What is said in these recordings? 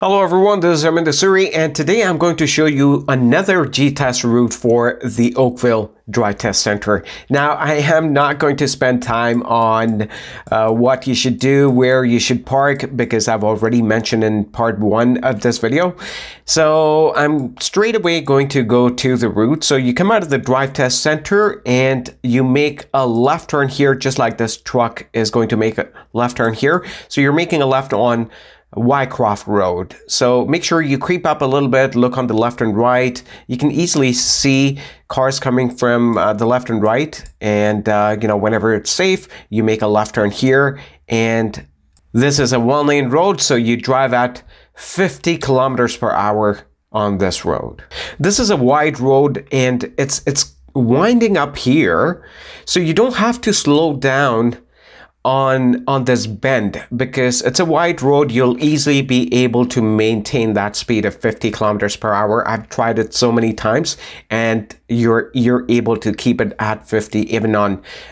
Hello everyone, this is Harminder Suri, and today I'm going to show you another G-Test route for the Oakville Drive Test Center. Now, I am not going to spend time on what you should do, where you should park, because I've already mentioned in part 1 of this video. So I'm straight away going to go to the route. So you come out of the Drive Test Center and you make a left turn here, just like this truck is going to make a left turn here. So you're making a left on Wycroft Road. So make sure you creep up a little bit, look on the left and right. You can easily see cars coming from the left and right. And, whenever it's safe, you make a left turn here. And this is a one-lane road, so you drive at 50 kilometers per hour on this road. This is a wide road and it's winding up here. So you don't have to slow down on this bend because it's a wide road. You'll easily be able to maintain that speed of 50 kilometers per hour. I've tried it so many times and you're able to keep it at 50 even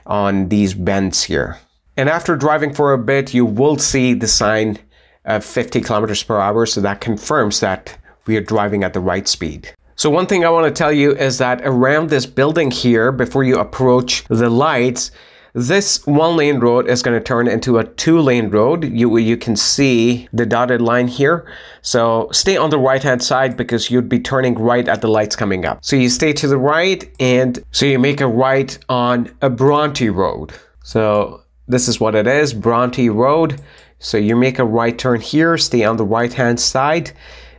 on these bends here. And after driving for a bit, you will see the sign of 50 kilometers per hour, so that confirms that we are driving at the right speed. So one thing I want to tell you is that around this building here, before you approach the lights, this one-lane road is going to turn into a two-lane road. You can see the dotted line here. So stay on the right-hand side because you'd be turning right at the lights coming up. So you stay to the right, and so you make a right on a Bronte Road. So this is what it is, Bronte Road. So you make a right turn here, stay on the right-hand side.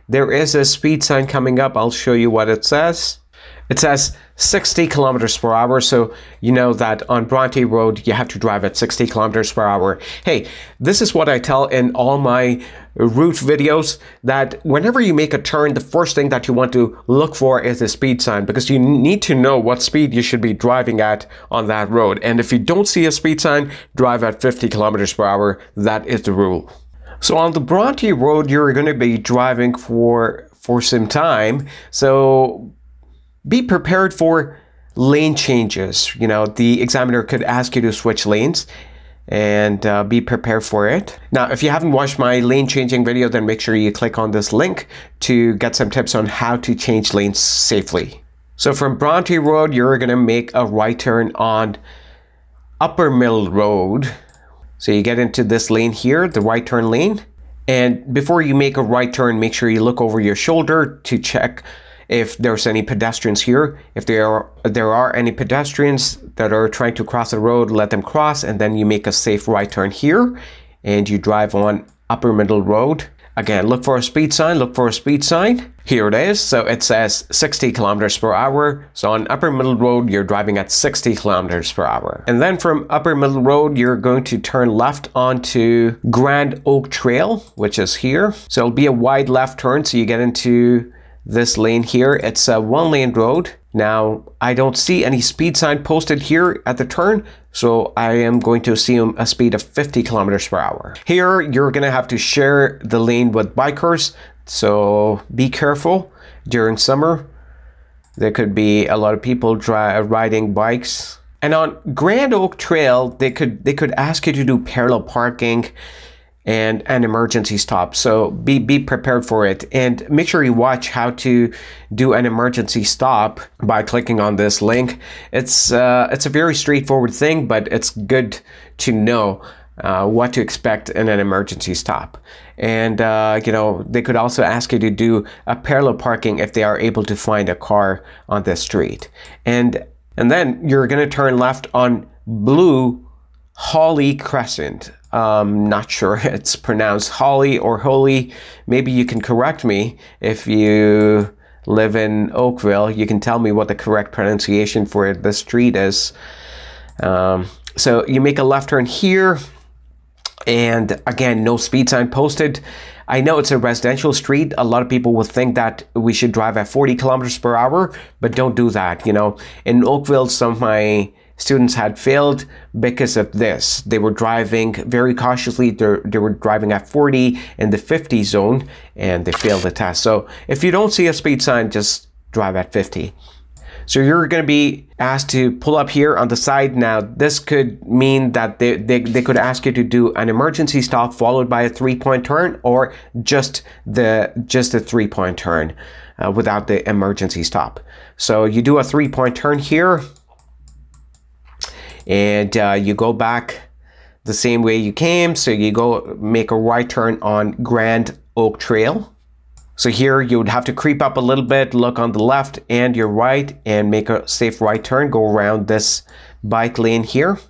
There is a speed sign coming up. I'll show you what it says. It says 60 kilometers per hour, so you know that on Bronte Road, you have to drive at 60 kilometers per hour. Hey, this is what I tell in all my route videos, that whenever you make a turn, the first thing that you want to look for is the speed sign, because you need to know what speed you should be driving at on that road. And if you don't see a speed sign, drive at 50 kilometers per hour. That is the rule. So on the Bronte Road, you're going to be driving for some time. So be prepared for lane changes. You know, the examiner could ask you to switch lanes, and be prepared for it. Now, if you haven't watched my lane changing video, then make sure you click on this link to get some tips on how to change lanes safely. So from Bronte Road, you're going to make a right turn on Upper Middle Road. So you get into this lane here, the right turn lane. And before you make a right turn, make sure you look over your shoulder to check if there's any pedestrians here. If there are any pedestrians that are trying to cross the road, let them cross, and then you make a safe right turn here and you drive on Upper Middle Road. Again, look for a speed sign, look for a speed sign. Here it is. So it says 60 kilometers per hour. So on Upper Middle Road, you're driving at 60 kilometers per hour. And then from Upper Middle Road, you're going to turn left onto Grand Oak Trail, which is here. So it'll be a wide left turn. So you get into this lane here. It's a one-lane road. Now, I don't see any speed sign posted here at the turn, so I am going to assume a speed of 50 kilometers per hour. Here, you're going to have to share the lane with bikers, so be careful during summer. There could be a lot of people riding bikes. And on Grand Oak Trail, they could ask you to do parallel parking and an emergency stop. So be prepared for it, and make sure you watch how to do an emergency stop by clicking on this link. It's a very straightforward thing, but it's good to know what to expect in an emergency stop. And they could also ask you to do a parallel parking if they are able to find a car on the street. And then you're going to turn left on Blue Holly Crescent. Not sure it's pronounced Holly or Holy. Maybe you can correct me if you live in Oakville. You can tell me what the correct pronunciation for the street is. So you make a left turn here, and again, no speed sign posted. I know it's a residential street. A lot of people will think that we should drive at 40 kilometers per hour, but don't do that. You know, in Oakville, some of my students had failed because of this. They were driving very cautiously. They were driving at 40 in the 50 zone, and they failed the test. So if you don't see a speed sign, just drive at 50. So you're going to be asked to pull up here on the side. Now, this could mean that they could ask you to do an emergency stop followed by a 3-point turn, or just the 3-point turn without the emergency stop. So you do a 3-point turn here, and you go back the same way you came. So you go make a right turn on Grand Oak Trail. So here you would have to creep up a little bit, look on the left and your right, and make a safe right turn. Go around this bike lane here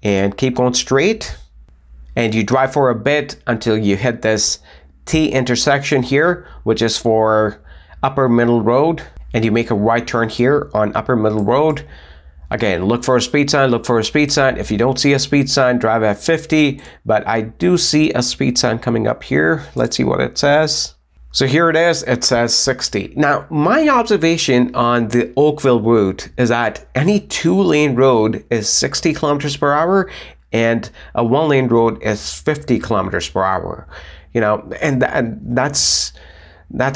and keep going straight. And you drive for a bit until you hit this T intersection here, which is for Upper Middle Road. And you make a right turn here on Upper Middle Road. Again, look for a speed sign, look for a speed sign. If you don't see a speed sign, drive at 50. But I do see a speed sign coming up here. Let's see what it says. So here it is, it says 60. Now, my observation on the Oakville route is that any 2-lane road is 60 kilometers per hour and a 1-lane road is 50 kilometers per hour. You know, and that's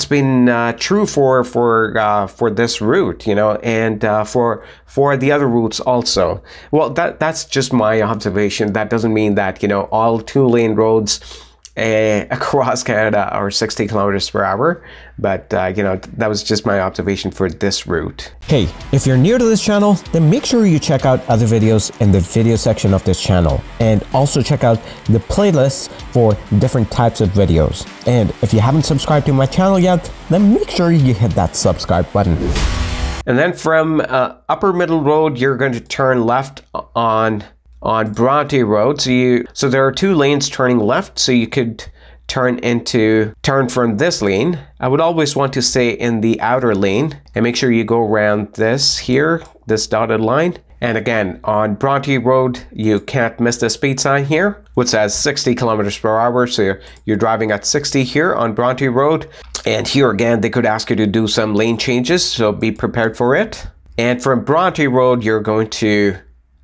been true for this route, you know, and for the other routes also. Well, that's just my observation. That doesn't mean that, you know, all 2-lane roads across Canada are 60 kilometers per hour, but you know, that was just my observation for this route. Hey, if you're new to this channel, then make sure you check out other videos in the video section of this channel, and also check out the playlists for different types of videos. And if you haven't subscribed to my channel yet, then make sure you hit that subscribe button. And then from Upper Middle Road, you're going to turn left on Bronte Road. So there are 2 lanes turning left, so you could turn from this lane. I would always want to stay in the outer lane and make sure you go around this here, this dotted line. And again, on Bronte Road, you can't miss the speed sign here, which says 60 kilometers per hour. So you're driving at 60 here on Bronte Road. And here again, they could ask you to do some lane changes, so be prepared for it. And from Bronte Road, you're going to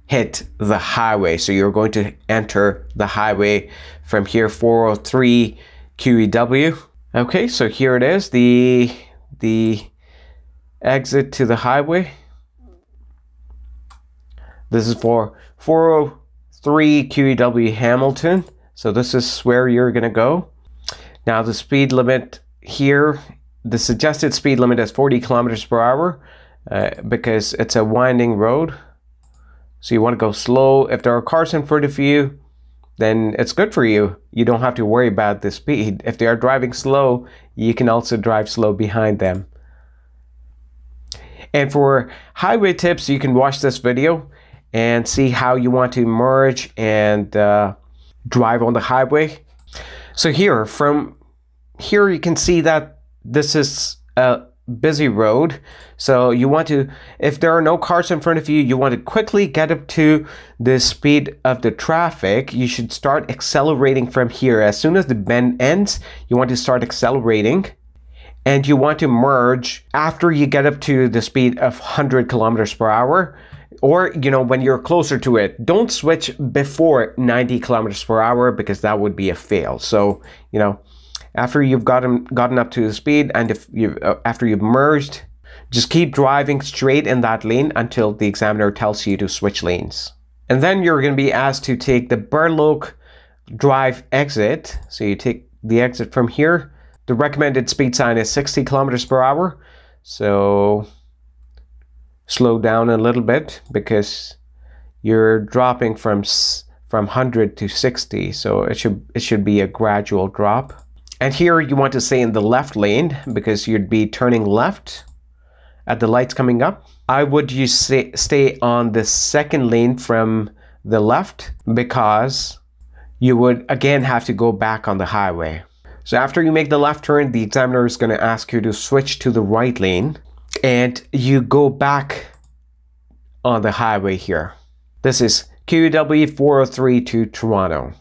hit the highway. So you're going to enter the highway from here, 403 QEW. Okay, so here it is, the exit to the highway. This is for 403 QEW Hamilton. So this is where you're gonna go. Now the speed limit here, the suggested speed limit is 40 kilometers per hour because it's a winding road. So you want to go slow. If there are cars in front of you, then it's good for you. You don't have to worry about the speed. If they are driving slow, you can also drive slow behind them. And for highway tips, you can watch this video and see how you want to merge and drive on the highway. So from here you can see that this is a busy road. So you want to, if there are no cars in front of you, you want to quickly get up to the speed of the traffic. You should start accelerating from here. As soon as the bend ends, you want to start accelerating, and you want to merge after you get up to the speed of 100 kilometers per hour, or, you know, when you're closer to it. Don't switch before 90 kilometers per hour because that would be a fail. So, you know, after you've gotten up to the speed, and after you've merged, just keep driving straight in that lane until the examiner tells you to switch lanes. And then you're going to be asked to take the Burloak Drive exit. So you take the exit from here. The recommended speed sign is 60 kilometers per hour. So slow down a little bit because you're dropping from 100 to 60. So it should be a gradual drop. And here you want to stay in the left lane because you'd be turning left at the lights coming up. I would stay on the second lane from the left because you would again have to go back on the highway. So after you make the left turn, the examiner is going to ask you to switch to the right lane and you go back on the highway here. This is QEW 403 to Toronto.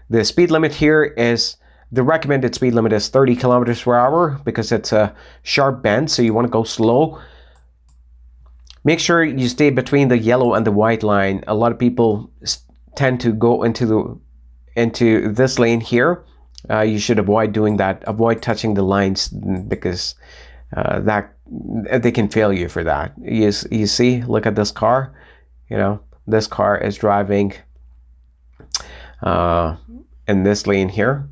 The speed limit here is, the recommended speed limit is 30 kilometers per hour because it's a sharp bend, so you want to go slow. Make sure you stay between the yellow and the white line. A lot of people tend to go into this lane here. You should avoid doing that. Avoid touching the lines because that they can fail you for that. You see, look at this car. You know, this car is driving in this lane here.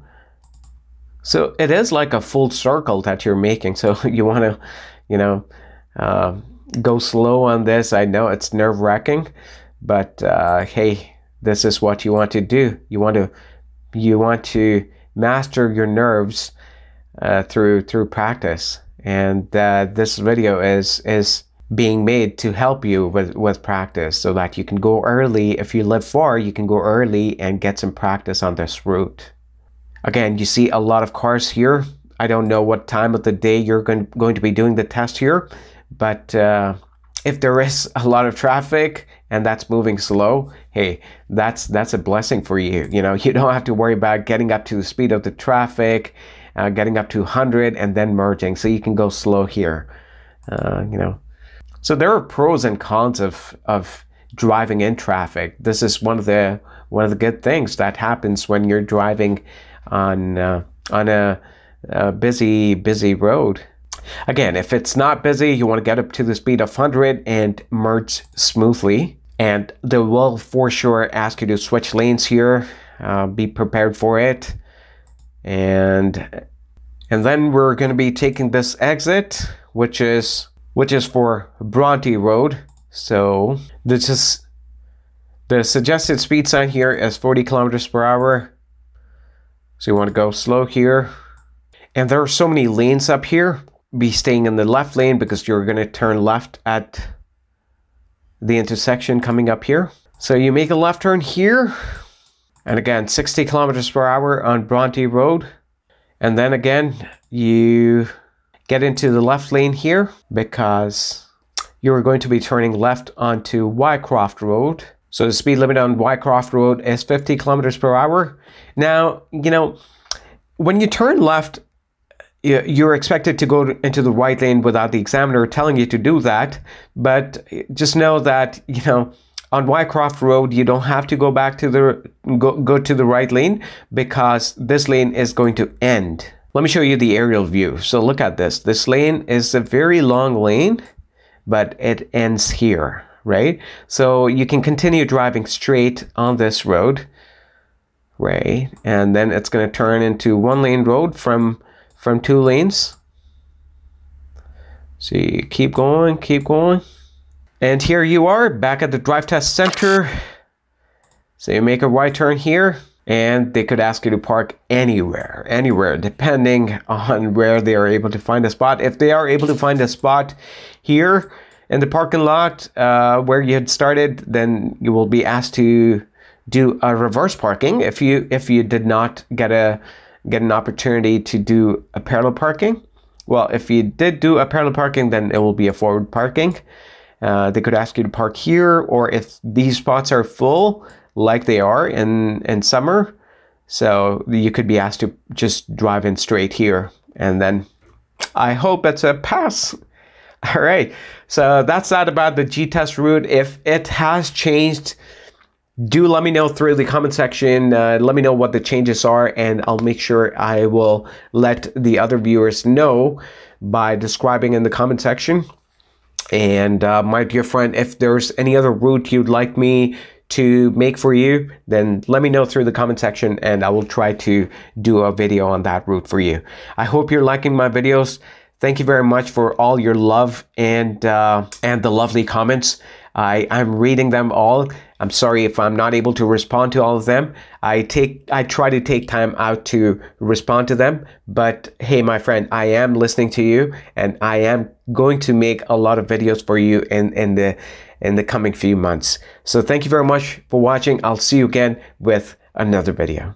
So it is like a full circle that you're making. So you want to, you know, go slow on this. I know it's nerve-wracking, but hey, this is what you want to do. You want to master your nerves through practice. And this video is being made to help you with practice, so that you can go early. If you live far, you can go early and get some practice on this route. Again, you see a lot of cars here. I don't know what time of the day you're going to be doing the test here, but if there is a lot of traffic and that's moving slow, hey, that's a blessing for you. You know, you don't have to worry about getting up to the speed of the traffic, getting up to 100 and then merging, so you can go slow here. You know, so there are pros and cons of driving in traffic. This is one of the good things that happens when you're driving on a busy road. Again, if it's not busy, you want to get up to the speed of 100 and merge smoothly. And they will for sure ask you to switch lanes here. Be prepared for it. And then we're going to be taking this exit, which is for Bronte Road. So this is the suggested speed sign here is 40 kilometers per hour. So you want to go slow here. And there are so many lanes up here. Be staying in the left lane because you're going to turn left at the intersection coming up here. So you make a left turn here. And again, 60 kilometers per hour on Bronte Road. And then again, you get into the left lane here because you're going to be turning left onto Wycroft Road. So the speed limit on Wycroft Road is 50 kilometers per hour. Now, you know, when you turn left, you're expected to go into the right lane without the examiner telling you to do that. But just know that, you know, on Wycroft Road, you don't have to go back to go to the right lane because this lane is going to end. Let me show you the aerial view. So look at this. This lane is a very long lane, but it ends here, right? So you can continue driving straight on this road, right? And then it's going to turn into one lane road from two lanes. So you keep going. And here you are back at the drive test center. So you make a right turn here and they could ask you to park anywhere, depending on where they are able to find a spot. If they are able to find a spot here in the parking lot where you had started, then you will be asked to do a reverse parking if you did not get an opportunity to do a parallel parking. Well, if you did do a parallel parking, then it will be a forward parking. They could ask you to park here, or if these spots are full, like they are in summer, so you could be asked to just drive in straight here. And then I hope it's a pass. All right, so that's that about the G-test route. If it has changed, do let me know through the comment section. Let me know what the changes are, and I'll make sure I will let the other viewers know by describing in the comment section. And my dear friend, if there's any other route you'd like me to make for you, then let me know through the comment section and I will try to do a video on that route for you. I hope you're liking my videos. Thank you very much for all your love and the lovely comments. I'm reading them all. I'm sorry if I'm not able to respond to all of them. I try to take time out to respond to them. But hey, my friend, I am listening to you, and I am going to make a lot of videos for you in the coming few months. So thank you very much for watching. I'll see you again with another video.